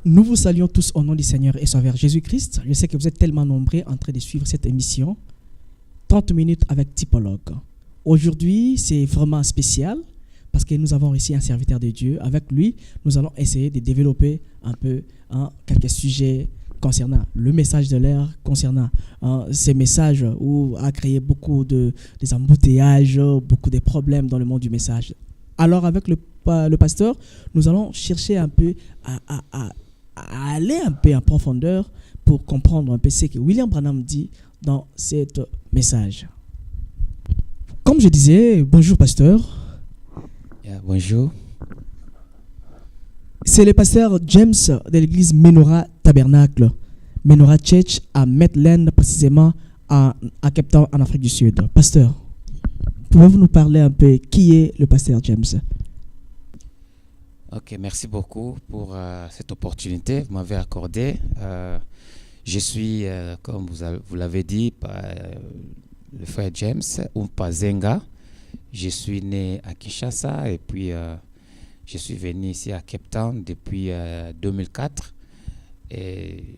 Nous vous saluons tous au nom du Seigneur et Sauveur Jésus-Christ. Je sais que vous êtes tellement nombreux en train de suivre cette émission. 30 minutes avec typologue. Aujourd'hui, c'est vraiment spécial parce que nous avons ici un serviteur de Dieu. Avec lui, nous allons essayer de développer un peu quelques sujets concernant le message de l'ère, concernant ces messages où a créé beaucoup des embouteillages, beaucoup de problèmes dans le monde du message. Alors avec le pasteur, nous allons chercher un peu à aller un peu en profondeur pour comprendre un peu ce que William Branham dit dans ce message. Comme je disais, bonjour pasteur. Bonjour. C'est le pasteur James de l'église Menorah Tabernacle, Menorah Church à Maitland, précisément à Cape Town, en Afrique du Sud. Pasteur, pouvez-vous nous parler un peu qui est le pasteur James? Ok, merci beaucoup pour cette opportunité que vous m'avez accordée. Je suis, comme vous l'avez dit, le frère James Umpa Zenga. Je suis né à Kinshasa et puis je suis venu ici à Cape Town depuis 2004. Et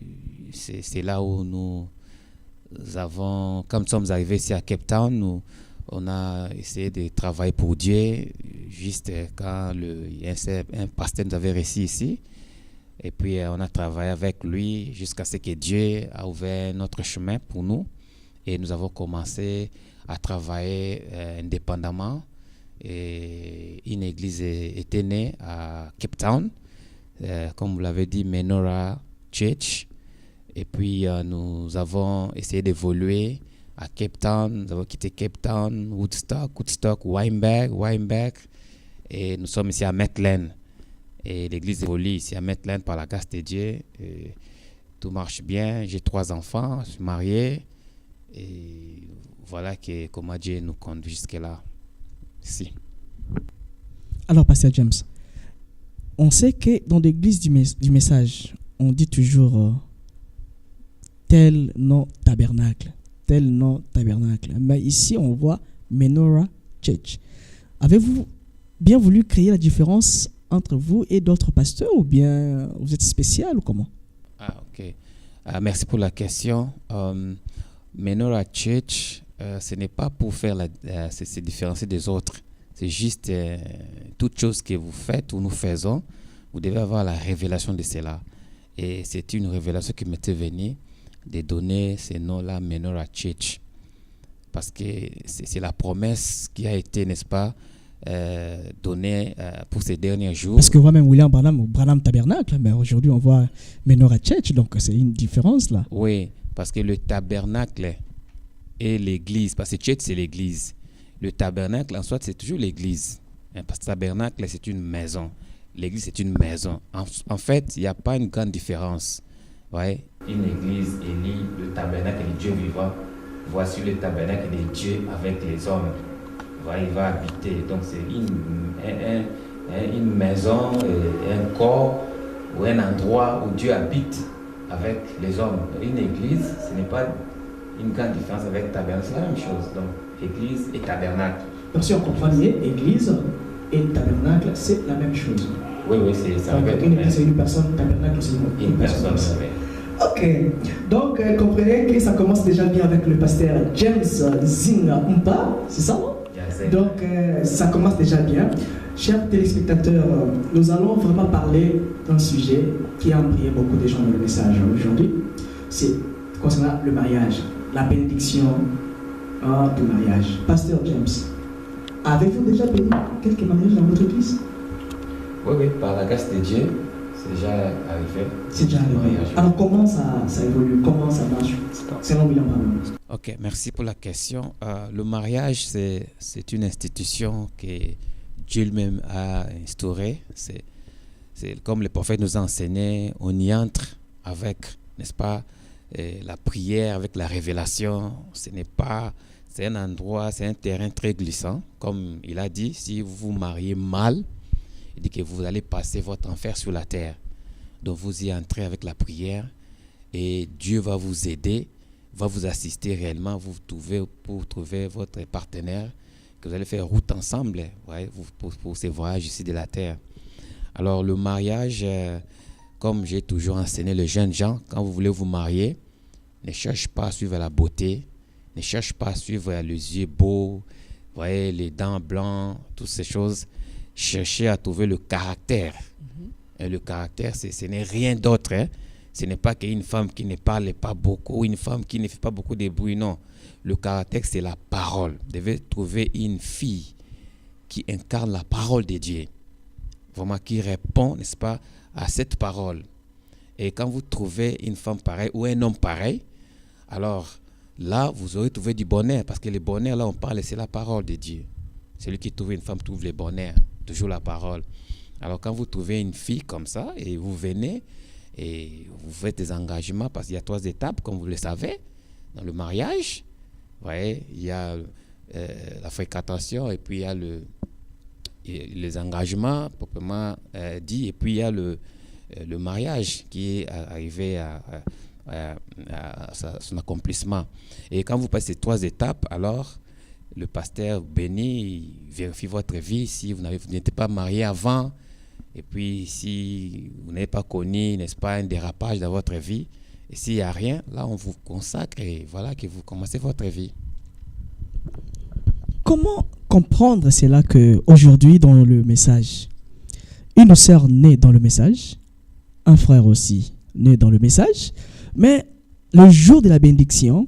c'est là où nous avons, comme nous sommes arrivés ici à Cape Town, on a essayé de travailler pour Dieu, juste quand un pasteur nous avait reçu ici. Et puis on a travaillé avec lui jusqu'à ce que Dieu a ouvert notre chemin pour nous. Et nous avons commencé à travailler indépendamment. Et une église était née à Cape Town, comme vous l'avez dit, Menorah Church. Et puis nous avons essayé d'évoluer à Cape Town. Nous avons quitté Cape Town, Woodstock, Weinberg. Et nous sommes ici à Maitland. Et l'église évolue ici à Maitland par la grâce de Dieu. Et tout marche bien. J'ai 3 enfants, je suis marié. Et voilà comment Dieu nous conduit jusque-là. Ici. Alors, pasteur James, on sait que dans l'église du message, on dit toujours tel nom tabernacle. Mais ici, on voit Menorah Church. Avez-vous bien voulu créer la différence entre vous et d'autres pasteurs ou bien vous êtes spécial ou comment? Ok. Merci pour la question. Menorah Church, ce n'est pas pour faire se différencier des autres. C'est juste toute chose que vous faites ou nous faisons, vous devez avoir la révélation de cela. Et c'est une révélation qui m'était venue de donner ce nom-là, Menorah Church. Parce que c'est la promesse qui a été, n'est-ce pas, donnée pour ces derniers jours. Parce que moi-même, William Branham Tabernacle, mais aujourd'hui on voit Menorah Church, donc c'est une différence là. Oui, parce que le tabernacle et l'église, parce que Church c'est l'église. Le tabernacle en soi c'est toujours l'église. Parce que le tabernacle c'est une maison. L'église c'est une maison. En fait, il n'y a pas une grande différence. Ouais. Une église élit le tabernacle de Dieu vivant. Voici le tabernacle de Dieu avec les hommes. Ouais, il va habiter. Donc c'est une maison, un corps ou un endroit où Dieu habite avec les hommes. Une église, ce n'est pas une grande différence avec tabernacle, c'est la même chose. Donc église et tabernacle. Donc si on comprend bien, église et tabernacle, c'est la même chose. Oui, c'est ça. Donc une église c'est une personne, tabernacle c'est une personne. Oui. Ok, donc comprenez que ça commence déjà bien avec le pasteur James Zinga Umpa, c'est ça, non? Yes. Donc ça commence déjà bien. Chers téléspectateurs, nous allons vraiment parler d'un sujet qui a embrayé beaucoup de gens dans le message aujourd'hui. C'est concernant le mariage, la bénédiction du mariage. Pasteur James, avez-vous déjà béni quelques mariages dans votre église? Oui, par la grâce de Dieu. C'est déjà arrivé. C'est déjà arrivé. Alors comment ça évolue? Comment ça marche? Selon William Branham. Ok, merci pour la question. Le mariage, c'est une institution que Dieu lui-même a instaurée. C'est comme le prophète nous a enseigné, on y entre avec, n'est-ce pas, la prière, avec la révélation. C'est un endroit, c'est un terrain très glissant. Comme il a dit, si vous vous mariez mal, il dit que vous allez passer votre enfer sur la terre. Donc vous y entrez avec la prière et Dieu va vous aider, va vous assister réellement pour trouver votre partenaire, que vous allez faire route ensemble, ouais, pour ces voyages ici de la terre. Alors le mariage, comme j'ai toujours enseigné les jeunes gens, quand vous voulez vous marier, ne cherche pas à suivre la beauté, ne cherche pas à suivre les yeux beaux, voyez, les dents blancs, toutes ces choses. Cherchez à trouver le caractère. Et le caractère, ce n'est rien d'autre. Hein. Ce n'est pas qu'une femme qui ne parle pas beaucoup, une femme qui ne fait pas beaucoup de bruit, non. Le caractère, c'est la parole. Vous devez trouver une fille qui incarne la parole de Dieu. Vraiment, qui répond, n'est-ce pas, à cette parole. Et quand vous trouvez une femme pareille ou un homme pareil, alors là, vous aurez trouvé du bonheur. Parce que le bonheur, là, on parle, c'est la parole de Dieu. Celui qui trouve une femme trouve le bonheur. Toujours la parole. Alors, quand vous trouvez une fille comme ça, et vous venez, et vous faites des engagements, parce qu'il y a 3 étapes, comme vous le savez, dans le mariage. Vous voyez, il y a la fréquentation, et puis il y a les engagements, proprement dit, et puis il y a le mariage qui est arrivé à son accomplissement. Et quand vous passez ces 3 étapes, alors le pasteur béni vérifie votre vie si vous n'étiez pas marié avant, et puis si vous n'avez pas connu, n'est-ce pas, un dérapage dans votre vie, et s'il n'y a rien, là on vous consacre et voilà que vous commencez votre vie. Comment comprendre cela qu'aujourd'hui dans le message, une sœur née dans le message, un frère aussi né dans le message, mais le jour de la bénédiction,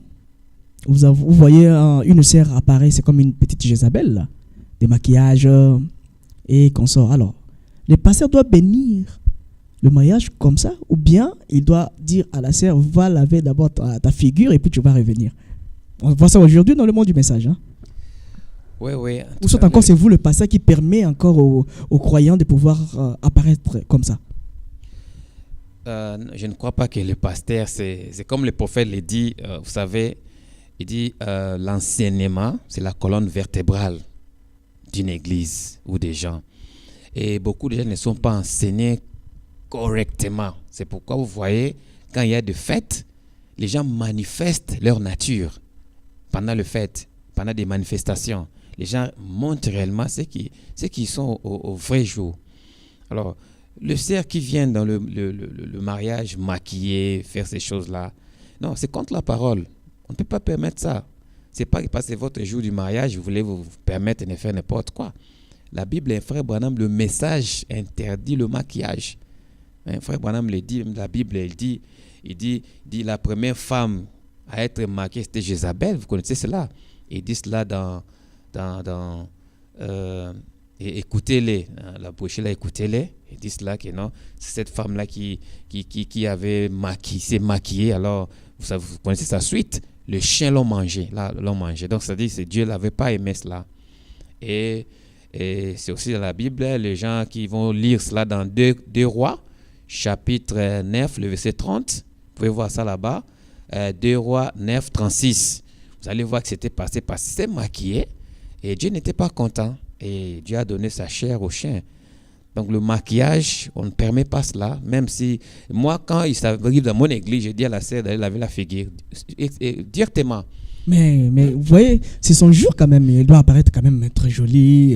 vous voyez une sœur apparaît, c'est comme une petite Jézabel, là, des maquillages et consorts. Alors, le pasteur doit bénir le mariage comme ça, ou bien il doit dire à la sœur, va laver d'abord ta figure et puis tu vas revenir. On voit ça aujourd'hui dans le monde du message. Hein? Oui. Ou soit encore, c'est vous le pasteur qui permet encore aux croyants de pouvoir apparaître comme ça. Je ne crois pas que le pasteur, c'est comme le prophète le dit, vous savez, il dit l'enseignement, c'est la colonne vertébrale d'une église ou des gens. Et beaucoup de gens ne sont pas enseignés correctement. C'est pourquoi vous voyez, quand il y a des fêtes, les gens manifestent leur nature pendant les fêtes, pendant des manifestations. Les gens montrent réellement ce qui sont au vrai jour. Alors, le cerf qui vient dans le mariage maquillé, faire ces choses-là, non, c'est contre la parole. On ne peut pas permettre ça. C'est pas parce que c'est votre jour du mariage, vous voulez vous permettre de faire n'importe quoi. La Bible, frère Branham, le message interdit le maquillage. Frère Branham le dit, la Bible, il dit la première femme à être maquillée, c'était Jézabel, vous connaissez cela. Il dit cela écoutez-les, la bouche là, écoutez-les. Il dit cela que non, c'est cette femme-là qui s'est maquillée, alors vous connaissez sa suite. Les chiens l'ont mangé. Donc, c'est-à-dire que Dieu n'avait pas aimé cela. Et c'est aussi dans la Bible, les gens qui vont lire cela dans 2 Rois, chapitre 9, le verset 30. Vous pouvez voir ça là-bas. 2 Rois 9, 36. Vous allez voir que c'était passé parce que c'était maquillé. Et Dieu n'était pas content. Et Dieu a donné sa chair aux chiens. Donc le maquillage, on ne permet pas cela, même si moi, quand il s'arrive dans mon église, je dis à la sœur d'aller laver la figure directement. Mais vous voyez, c'est son jour quand même, il doit apparaître quand même très joli,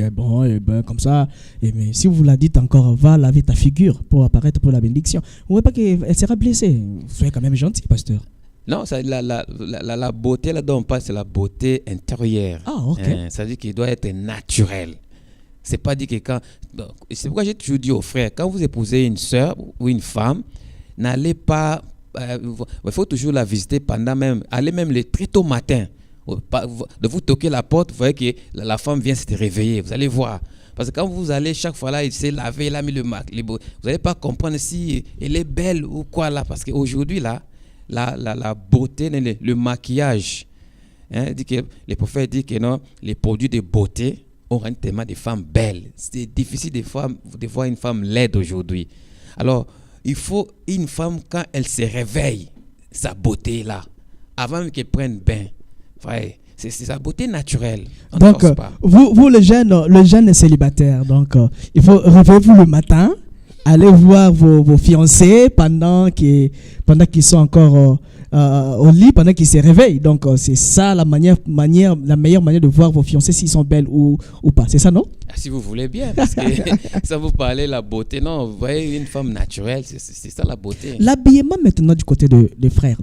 comme ça. Mais si vous la dites encore, va laver ta figure pour apparaître pour la bénédiction, vous ne voyez pas qu'elle sera blessée. Soyez quand même gentil, pasteur. Non, la beauté là dont on parle, c'est la beauté intérieure. Ah, ok. Ça veut dire qu'il doit être naturel. C'est pas dit que quand... C'est pourquoi j'ai toujours dit aux frères, quand vous épousez une soeur ou une femme, n'allez pas... il faut toujours la visiter pendant même... Allez même très tôt matin. De vous toquer la porte, vous voyez que la femme vient se réveiller. Vous allez voir. Parce que quand vous allez chaque fois là, il s'est lavé, il a mis le masque. Vous n'allez pas comprendre si elle est belle ou quoi là. Parce qu'aujourd'hui là, la beauté, le maquillage, dit que, le prophète dit que non, les produits de beauté on rend tellement des femmes belles. C'est difficile de voir une femme laide aujourd'hui. Alors, il faut une femme, quand elle se réveille, sa beauté là, avant qu'elle prenne bain. Ouais, c'est sa beauté naturelle. Donc, vous le jeune célibataire, donc, il faut réveiller-vous le matin, aller voir vos fiancés pendant qu'ils sont encore au lit pendant qu'ils se réveillent. Donc, c'est ça la meilleure manière de voir vos fiancés s'ils sont belles ou pas. C'est ça, non? Si vous voulez bien, parce que ça vous parlez de la beauté. Non, vous voyez une femme naturelle, c'est ça la beauté. L'habillement maintenant du côté du frère.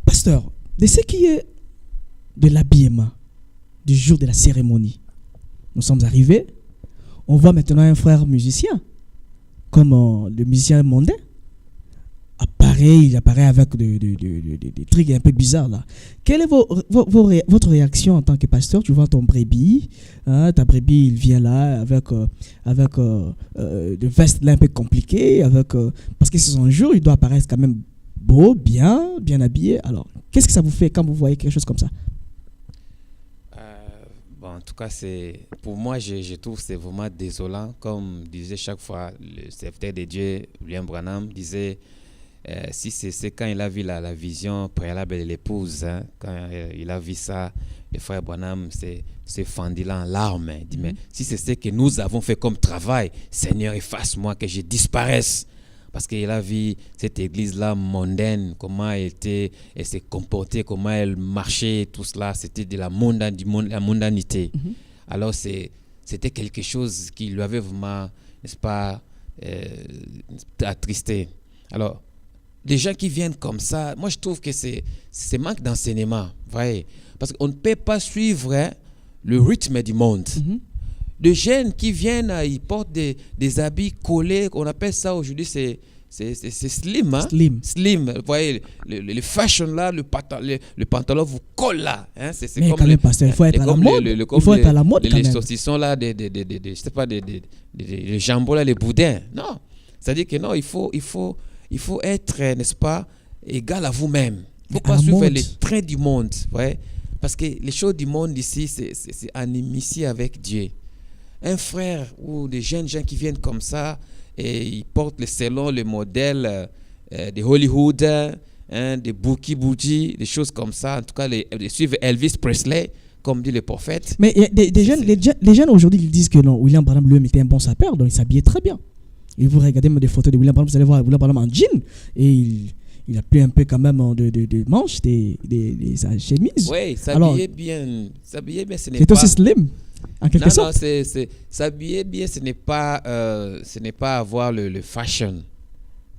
Pasteur, de ce qui est de l'habillement du jour de la cérémonie, nous sommes arrivés, on voit maintenant un frère musicien, comme le musicien mondain. Il apparaît avec des trucs un peu bizarres là. Quelle est votre réaction en tant que pasteur? Tu vois ton brebis, hein, ta brebis, il vient là avec des vestes là un peu compliquées, parce que c'est son jour, il doit apparaître quand même beau, bien habillé. Alors, qu'est-ce que ça vous fait quand vous voyez quelque chose comme ça? En tout cas, pour moi, je trouve que c'est vraiment désolant. Comme disait chaque fois le serviteur de Dieu, William Branham, disait si c'est quand il a vu la vision préalable de l'épouse, hein, quand il a vu ça, le frère Branham s'est fendu là en larmes. Il dit, mais si c'est ce que nous avons fait comme travail, Seigneur, efface-moi que je disparaisse. Parce qu'il a vu cette église-là mondaine, comment elle s'est comportée, comment elle marchait, tout cela, c'était de la mondanité. Alors c'était quelque chose qui lui avait vraiment, n'est-ce pas, attristé. Alors, les gens qui viennent comme ça, moi je trouve que c'est manque d'enseignement, voyez, parce qu'on ne peut pas suivre le rythme du monde. Les jeunes qui viennent, ils portent des habits collés, on appelle ça aujourd'hui, c'est slim, hein? Slim. Vous voyez, le fashion là, le pantalon vous colle là. Hein? C'est mais comme quand même, pasteur, il faut être à la mode. Il faut être à la mode quand même. Les saucissons là, je sais pas, les jambons là, les boudins. Non, c'est-à-dire que non, il faut être, n'est-ce pas, égal à vous-même. Il ne faut pas suivre les trains du monde. Ouais? Parce que les choses du monde ici, c'est animé avec Dieu. Un frère ou des jeunes gens qui viennent comme ça, et ils portent selon le modèle de Hollywood, hein, des Bookie Bougie, des choses comme ça. En tout cas, les suivre Elvis Presley, comme dit le prophète. Mais les jeunes aujourd'hui, ils disent que non, William Branham lui-même était un bon sapeur, donc il s'habillait très bien. Et vous regardez des photos de William Branham, vous allez voir William Branham en jean, et il a plus un peu quand même de manches, sa chemise. Oui, s'habiller bien, ce n'est c'est pas... aussi slim. En quelque sorte. Non, s'habiller bien, ce n'est pas avoir le fashion.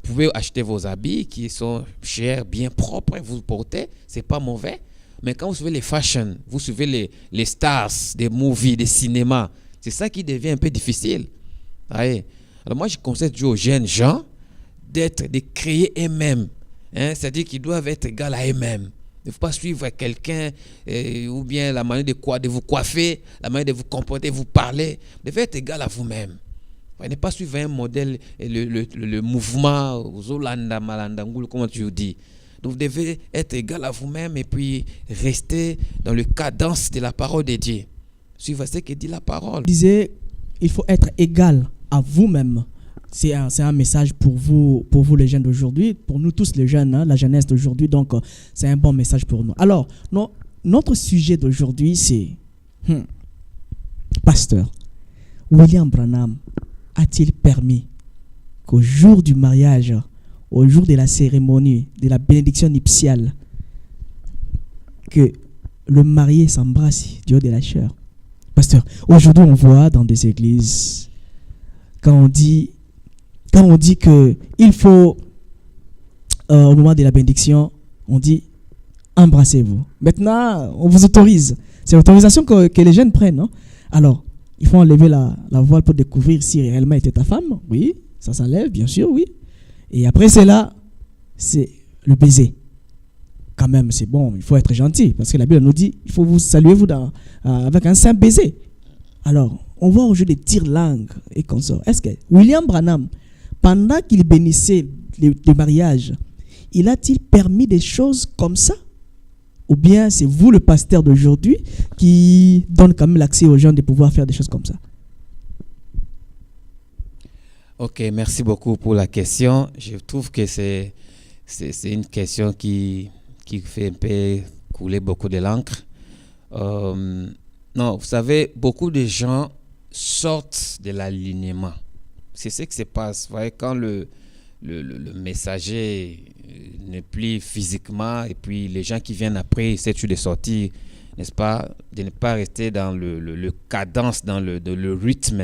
Vous pouvez acheter vos habits qui sont chers, bien propres, vous portez, c'est pas mauvais. Mais quand vous suivez les fashion, vous suivez les stars des movies, des cinémas, c'est ça qui devient un peu difficile. Voyez? Alors moi, je conseille toujours aux jeunes gens de créer eux-mêmes. Hein? C'est-à-dire qu'ils doivent être égaux à eux-mêmes. Il ne faut pas suivre quelqu'un ou bien la manière de vous coiffer, la manière de vous comporter, vous parler. Vous devez être égal à vous-même. Vous ne pas suivre un modèle, le mouvement, Zolanda, Malandangul, comment tu dis. Donc vous devez être égal à vous-même et puis rester dans le cadence de la parole de Dieu. Suivre ce que dit la parole. Il disait, il faut être égal à vous-même. C'est un message pour vous les jeunes d'aujourd'hui, pour nous tous les jeunes, hein, la jeunesse d'aujourd'hui. Donc, c'est un bon message pour nous. Alors, notre sujet d'aujourd'hui, c'est Pasteur, William Branham a-t-il permis qu'au jour du mariage, au jour de la cérémonie, de la bénédiction nuptiale, que le marié s'embrasse du haut de la chair? Pasteur, aujourd'hui, on voit dans des églises, quand on dit qu'il faut, au moment de la bénédiction, on dit embrassez-vous. Maintenant, on vous autorise. C'est l'autorisation que les jeunes prennent. Non? Alors, il faut enlever la voile pour découvrir si réellement était ta femme. Oui, ça s'enlève, bien sûr, oui. Et après cela, c'est le baiser. Quand même, c'est bon, il faut être gentil. Parce que la Bible nous dit, il faut vous saluer avec un saint baiser. Alors, on voit aujourd'hui des tire-langues et consorts. Est-ce que William Branham, pendant qu'il bénissait le mariage, il a-t-il permis des choses comme ça? Ou bien c'est vous, le pasteur d'aujourd'hui, qui donne quand même l'accès aux gens de pouvoir faire des choses comme ça? Ok, merci beaucoup pour la question. Je trouve que c'est une question qui fait un peu couler beaucoup de l'encre. Non, vous savez, beaucoup de gens sortent de l'alignement. C'est ce qui se passe. Vous voyez, quand le messager n'est plus physiquement, et puis les gens qui viennent après essaient de sortir, n'est-ce pas, de ne pas rester dans le cadence, dans le rythme,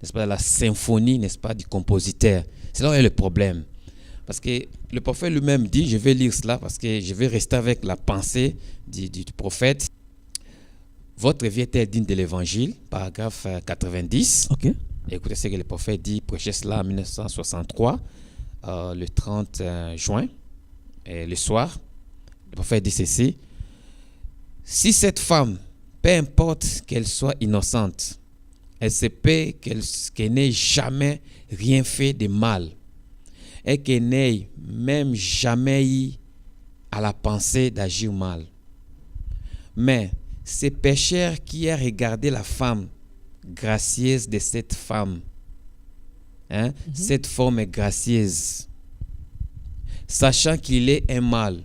n'est-ce pas, la symphonie, n'est-ce pas, du compositeur. C'est là où est le problème. Parce que le prophète lui-même dit, je vais lire cela parce que je vais rester avec la pensée du prophète. Votre vie est-elle digne de l'évangile, paragraphe 90. Ok. Écoutez ce que le prophète dit, prêchait cela en 1963, le 30 juin, et le soir. Le prophète dit ceci: si cette femme, peu importe qu'elle soit innocente, elle se peut qu'elle n'ait jamais rien fait de mal, et qu'elle n'ait même jamais eu à la pensée d'agir mal. Mais ce pécheur qui a regardé la femme gracieuse de cette femme, cette forme est gracieuse, sachant qu'il est un mâle,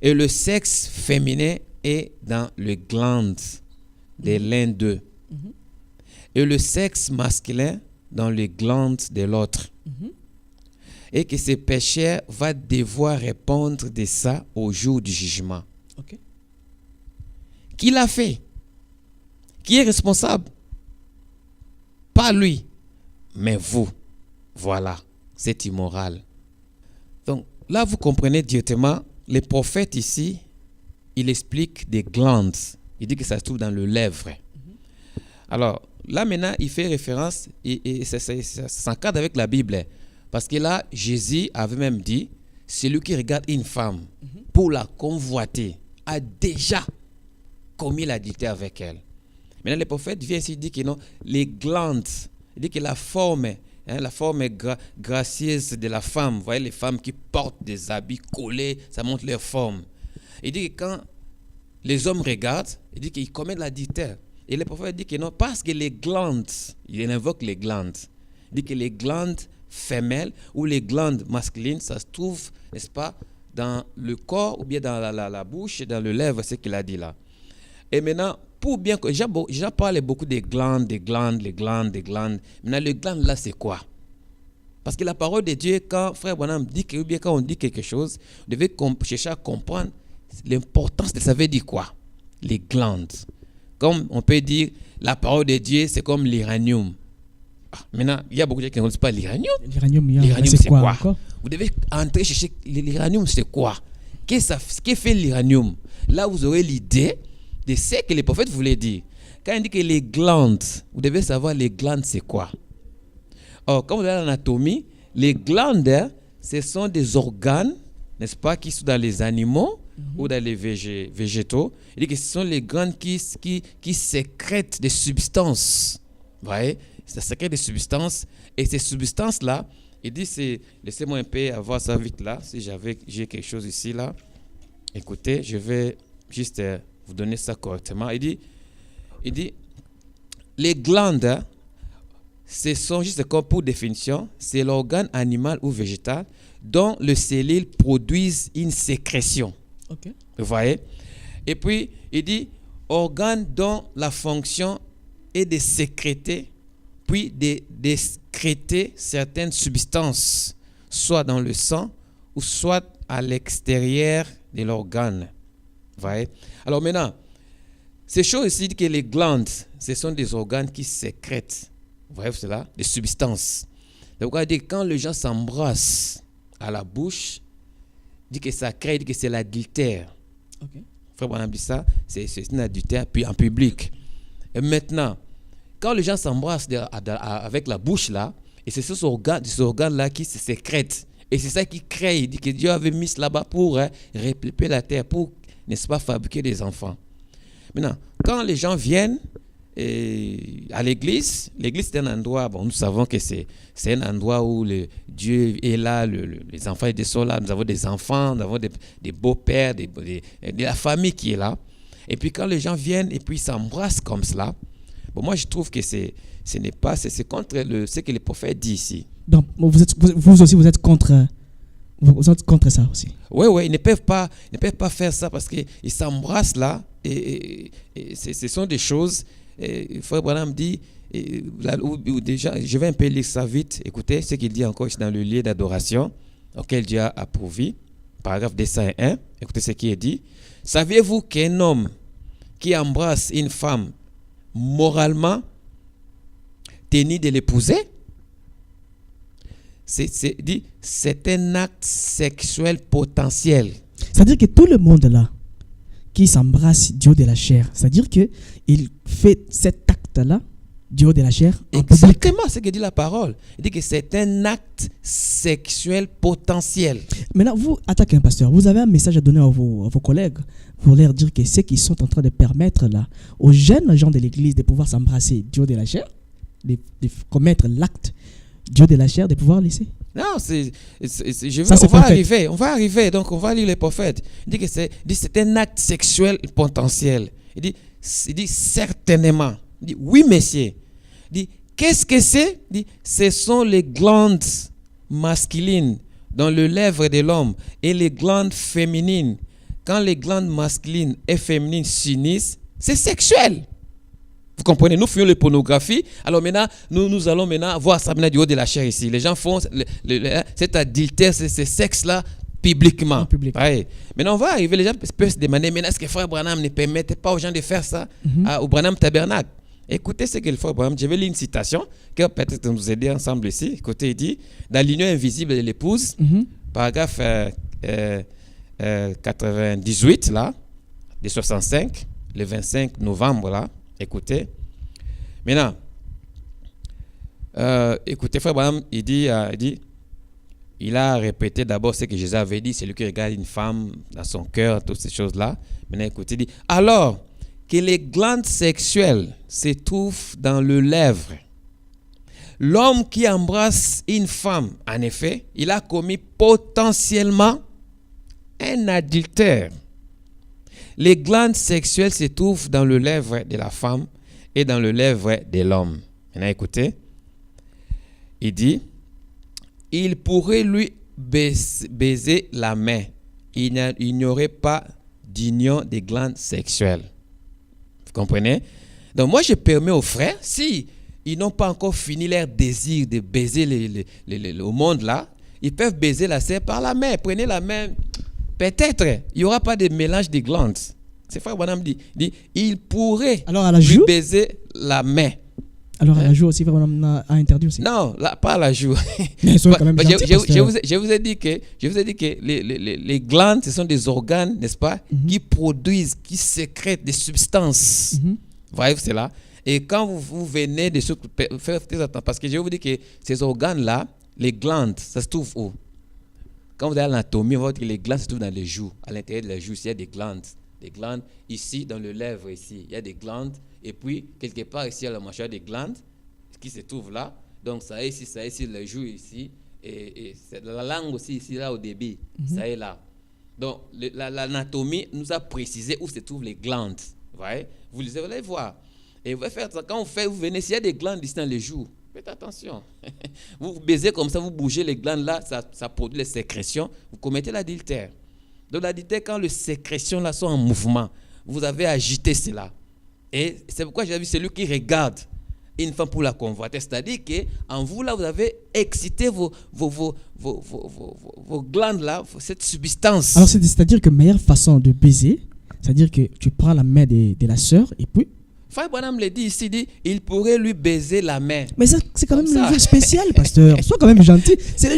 et le sexe féminin est dans le glande de l'un d'eux, et le sexe masculin dans le glande de l'autre, et que ce pécheur va devoir répondre de ça au jour du jugement. Ok. Qui l'a fait? Qui est responsable? Pas lui, mais vous. Voilà, c'est immoral. Donc là, vous comprenez directement, le prophète ici, il explique des glandes. Il dit que ça se trouve dans le lèvre. Alors là maintenant, il fait référence et ça s'encadre avec la Bible. Parce que là, Jésus avait même dit, celui qui regarde une femme pour la convoiter a déjà commis l'adultère avec elle. Maintenant, le prophète vient ici dire que non, les glandes, il dit que la forme gracieuse de la femme, vous voyez les femmes qui portent des habits collés, ça montre leur forme. Il dit que quand les hommes regardent, il dit qu'ils commettent l'adultère. Et le prophète dit que non, parce que les glandes, il invoque les glandes. Il dit que les glandes femelles ou les glandes masculines, ça se trouve, n'est-ce pas, dans le corps ou bien dans la bouche, dans le lèvre, c'est ce qu'il a dit là. Et maintenant, pour bien que j'ai parlé beaucoup des glandes. Maintenant, les glandes là, c'est quoi? Parce que la parole de Dieu, quand frère Branham dit que, ou bien quand on dit quelque chose, vous devez chercher à comprendre l'importance de ça veut dire quoi? Les glandes. Comme on peut dire, la parole de Dieu, c'est comme l'uranium. Maintenant, il y a beaucoup de gens qui ne connaissent pas l'uranium. L'uranium, c'est quoi? Vous devez entrer chercher l'uranium, c'est quoi? Qu'est-ce que fait l'uranium? Là, vous aurez l'idée de ce que les prophètes voulaient dire. Quand il dit que les glandes, vous devez savoir les glandes, c'est quoi? Or, quand vous avez l'anatomie, les glandes, ce sont des organes, n'est-ce pas, qui sont dans les animaux ou dans les végétaux. Il dit que ce sont les glandes qui sécrètent des substances. Vous voyez? Ça sécrète des substances. Et ces substances-là, il dit, laissez-moi un peu avoir ça vite là, si j'ai quelque chose ici là. Écoutez, je vais juste vous donner ça correctement. Il dit, les glandes, ce sont juste comme pour définition, c'est l'organe animal ou végétal dont les cellules produisent une sécrétion. Okay. Vous voyez? Et puis, il dit, organe dont la fonction est de sécréter, puis de sécréter certaines substances, soit dans le sang ou soit à l'extérieur de l'organe. Vous voyez? Alors maintenant, ces choses ici disent que les glandes, ce sont des organes qui sécrètent, vous voyez cela, des substances. Donc on dit quand les gens s'embrassent à la bouche, dit que ça crée, dit que c'est l'adultère. Okay. Frère Branham dit ça, c'est un adultère puis en public. Et maintenant, quand les gens s'embrassent avec la bouche là, et c'est ce organe là qui se sécrète. Et c'est ça qui crée, il dit que Dieu avait mis là-bas pour repeuper la terre, pour, n'est-ce pas, fabriquer des enfants. Maintenant, quand les gens viennent à l'église c'est un endroit, bon, nous savons que c'est un endroit où Dieu est là, les enfants sont là, nous avons des enfants, nous avons des beaux-pères, de la famille qui est là. Et puis quand les gens viennent et puis s'embrassent comme cela, bon, moi je trouve que c'est contre ce que le prophète dit ici. Donc vous aussi vous êtes contre ça aussi. Oui, ils ne peuvent pas faire ça parce qu'ils s'embrassent là et ce sont des choses. Frère Branham dit déjà, je vais un peu lire ça vite. Écoutez ce qu'il dit encore dans le lieu d'adoration auquel Dieu a approuvé. Paragraphe 201. Écoutez ce qui est dit. Saviez-vous qu'un homme qui embrasse une femme moralement tenu de l'épouser, c'est un acte sexuel potentiel. C'est-à-dire que tout le monde là qui s'embrasse du haut de la chair, c'est-à-dire qu'il fait cet acte-là du haut de la chair en public. Exactement ce que dit la parole. Il dit que c'est un acte sexuel potentiel. Maintenant, vous, attaquez un pasteur, vous avez un message à donner à vos collègues pour leur dire que ceux qui sont en train de permettre là aux jeunes gens de l'église de pouvoir s'embrasser du haut de la chair, de commettre l'acte du haut de la chair, de pouvoir laisser. Non, on va arriver, donc on va lire les prophètes. Il dit que c'est un acte sexuel potentiel. Il dit certainement. Il dit oui, messieurs. Il dit qu'est-ce que c'est? Il dit ce sont les glandes masculines dans le lèvre de l'homme et les glandes féminines. Quand les glandes masculines et féminines s'unissent, c'est sexuel. Vous comprenez? Nous faisons la pornographie. Alors maintenant, nous allons maintenant voir ça du haut de la chair ici. Les gens font cet adultère, ce sexe-là publiquement. En public. Ouais. Maintenant, on va arriver, les gens peuvent se demander, maintenant, est-ce que Frère Branham ne permettait pas aux gens de faire ça au Branham Tabernacle? Écoutez ce que le Frère Branham, je vais lire une citation qui va peut-être nous aider ensemble ici. Écoutez, il dit, dans l'union invisible de l'épouse, paragraphe 98, là, de 65, le 25 novembre, là. Écoutez. Maintenant, écoutez, Frère Branham, il a répété d'abord ce que Jésus avait dit, c'est lui qui regarde une femme dans son cœur, toutes ces choses-là. Maintenant, écoutez, il dit, alors que les glandes sexuelles se trouvent dans le lèvre, l'homme qui embrasse une femme, en effet, il a commis potentiellement un adultère. Les glandes sexuelles se trouvent dans le lèvre de la femme et dans le lèvre de l'homme. Maintenant, écoutez. Il dit, il pourrait lui baiser la main. Il n'y aurait pas d'union des glandes sexuelles. Vous comprenez? Donc, moi, je permets aux frères, si ils n'ont pas encore fini leur désir de baiser le monde là, ils peuvent baiser la sœur par la main. Prenez la main. Peut-être, il n'y aura pas de mélange des glandes. C'est Frère Branham dit, il pourrait lui baiser la main. Alors, à la joue aussi, Frère Branham a interdit aussi. Non, pas à la joue. Mais quand même je vous ai dit que les glandes, ce sont des organes, n'est-ce pas, qui produisent, qui sécrètent des substances. Vous voyez cela? Et quand vous venez de faire attention, parce que je vous dis que ces organes-là, les glandes, ça se trouve où? Quand vous avez l'anatomie, on va voir que les glandes se trouvent dans les joues. À l'intérieur de la joue, il y a des glandes. Des glandes ici, dans le lèvre, ici. Il y a des glandes. Et puis, quelque part ici, à la mâchoire, des glandes qui se trouvent là. Donc, ça est ici, la joue ici. Et la langue aussi, ici, là, au début. Ça est là. Donc, l'anatomie nous a précisé où se trouvent les glandes. Vous allez voir. Et vous allez faire ça. Quand vous venez, s'il y a des glandes ici dans les joues, faites attention. Vous baisez comme ça, vous bougez les glandes là, ça produit les sécrétions, vous commettez l'adultère. Donc l'adultère, quand les sécrétions là sont en mouvement, vous avez agité cela. Et c'est pourquoi j'ai vu celui qui regarde une femme pour la convoiter. C'est-à-dire qu'en vous là, vous avez excité vos glandes là, cette substance. Alors c'est-à-dire que la meilleure façon de baiser, c'est-à-dire que tu prends la main de la sœur et puis Frère Branham le dit ici, il pourrait lui baiser la main. Mais ça, c'est quand même un jour spécial, pasteur. Sois quand même gentil. C'est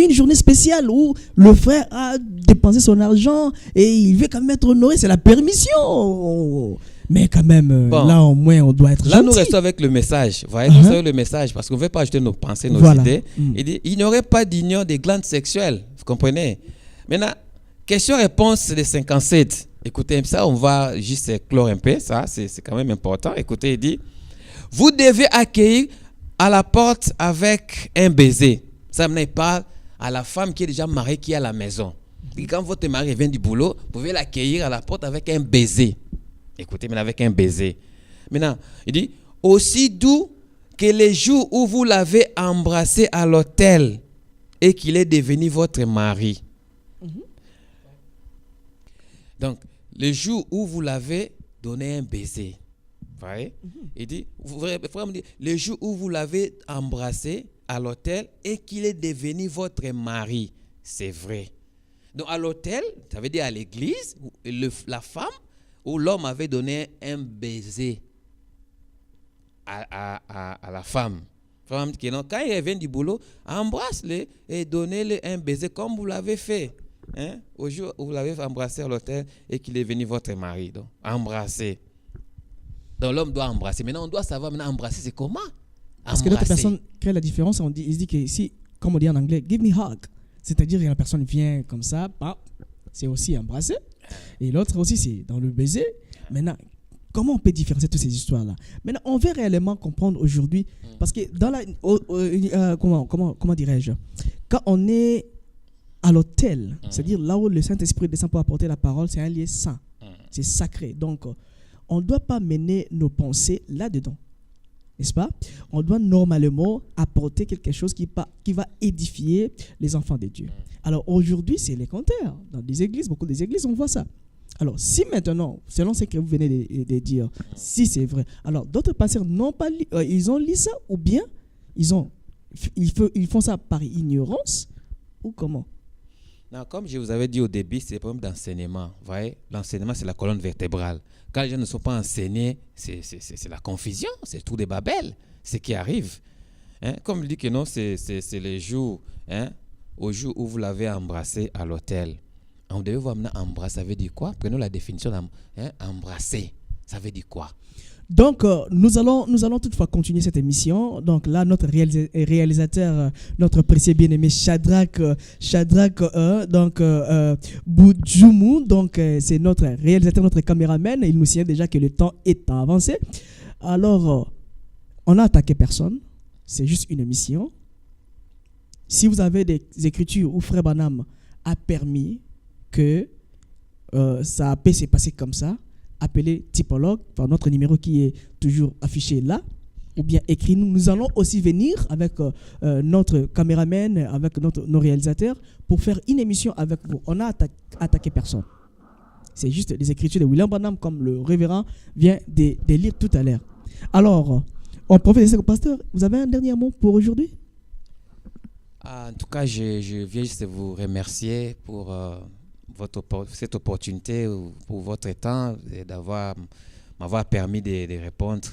une journée spéciale où le frère a dépensé son argent et il veut quand même être honoré. C'est la permission. Mais quand même, là au moins, on doit être gentil. Là, nous restons avec le message. Vous voyez, nous restons avec le message parce qu'on ne veut pas ajouter nos pensées, nos idées. Il dit, il n'y aurait pas d'union des glandes sexuelles. Vous comprenez? Maintenant, question-réponse de 57. Écoutez, ça, on va juste clore un peu, ça, c'est quand même important. Écoutez, il dit, vous devez accueillir à la porte avec un baiser. Ça n'est pas à la femme qui est déjà mariée, qui est à la maison. Et quand votre mari vient du boulot, vous pouvez l'accueillir à la porte avec un baiser. Écoutez, mais avec un baiser. Maintenant, il dit, aussi doux que les jours où vous l'avez embrassé à l'hôtel et qu'il est devenu votre mari. Donc, le jour où vous l'avez donné un baiser, Voyez? Il dit, frère me dit, le jour où vous l'avez embrassé à l'autel et qu'il est devenu votre mari. C'est vrai. Donc à l'autel, ça veut dire à l'église, la femme ou l'homme avait donné un baiser à la femme. Quand il revient du boulot, embrasse-le et donnez-le un baiser comme vous l'avez fait. Hein? Au jour où vous l'avez embrassé à l'autel et qu'il est venu votre mari. Donc, embrasser. Donc l'homme doit embrasser. Maintenant, on doit savoir embrasser, c'est comment? Parce que l'autre personne crée la différence. Il se dit que si, comme on dit en anglais, give me hug. C'est-à-dire que la personne vient comme ça, c'est aussi embrasser. Et l'autre aussi, c'est dans le baiser. Maintenant, comment on peut différencier toutes ces histoires-là? Maintenant, on veut réellement comprendre aujourd'hui, parce que dans la, comment dirais-je, quand on est à l'autel, c'est-à-dire là où le Saint-Esprit descend pour apporter la parole, c'est un lieu saint, c'est sacré. Donc, on ne doit pas mener nos pensées là-dedans, n'est-ce pas? On doit normalement apporter quelque chose qui va édifier les enfants de Dieu. Alors aujourd'hui, c'est les contraires. Dans des églises, beaucoup des églises, on voit ça. Alors, si maintenant, selon ce que vous venez de dire, si c'est vrai, alors d'autres pasteurs n'ont pas ils ont lu ça, ou bien ils font ça par ignorance, ou comment? Non, comme je vous avais dit au début, c'est le problème d'enseignement. Vous voyez, l'enseignement, c'est la colonne vertébrale. Quand les gens ne sont pas enseignés, c'est la confusion, c'est tout des babel, ce qui arrive. Hein? Comme il dit que non, c'est les jours, hein, au jour où vous l'avez embrassé à l'autel. On devait voir maintenant embrasser, ça veut dire quoi? Prenons la définition d'embrasser, ça veut dire quoi? Donc, nous allons toutefois continuer cette émission. Donc là, notre réalisateur, notre précieux bien-aimé Shadrach Boudjoumou, donc c'est notre réalisateur, notre caméraman. Il nous signale déjà que le temps est avancé. Alors, on n'a attaqué personne. C'est juste une émission. Si vous avez des écritures où Frère Branham a permis que ça peut se passer comme ça, appelez Typologue par notre numéro qui est toujours affiché là, ou bien écrit-nous. Nous allons aussi venir avec notre caméraman, avec nos réalisateurs, pour faire une émission avec vous. On n'a attaqué personne. C'est juste des écritures de William Branham, comme le révérend vient de lire tout à l'heure. Alors, on profite de ce pasteur. Vous avez un dernier mot pour aujourd'hui? En tout cas, je viens juste vous remercier pour cette opportunité, pour votre temps, m'avoir permis de répondre,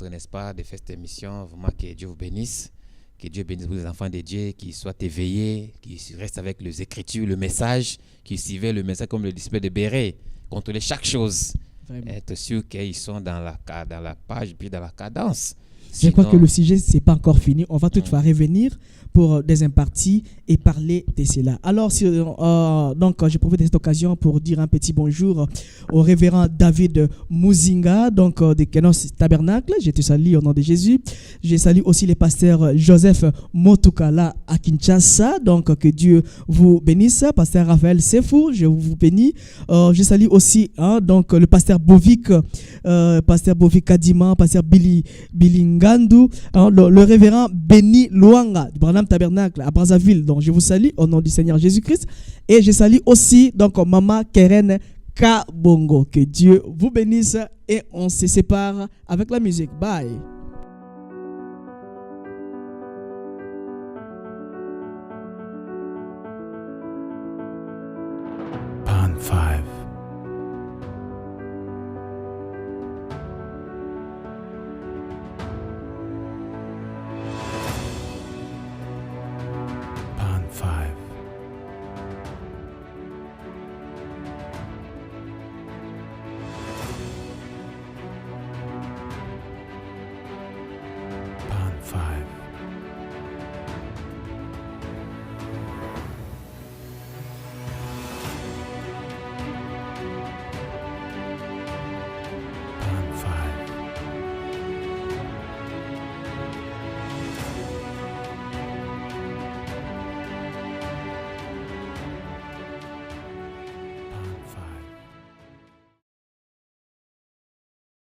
n'est-ce pas, de faire cette émission. Vraiment, que Dieu vous bénisse. Que Dieu bénisse vous les enfants de Dieu, qui soient éveillés, qui restent avec les Écritures, le message, qui suivaient le message comme le disciple de Béret, contrôler chaque chose. Vraiment. Être sûr qu'ils sont dans la page, puis dans la cadence. Je crois que le sujet, ce n'est pas encore fini. On va toutefois revenir pour des imparties et parler de cela. Alors, donc, je profite de cette occasion pour dire un petit bonjour au révérend David Muzinga, donc de Kenos Tabernacle. Je te salue au nom de Jésus. Je salue aussi les pasteurs Joseph Motukala à Kinshasa. Donc, que Dieu vous bénisse. Pasteur Raphaël Sefou, je vous bénis. Je salue aussi donc, le pasteur Bovik Kadima, pasteur Billy Ngandu, le révérend Benny Luanga du Branham Tabernacle à Brazzaville. Donc je vous salue au nom du Seigneur Jésus-Christ. Et je salue aussi donc Maman Keren Kabongo. Que Dieu vous bénisse et on se sépare avec la musique. Bye.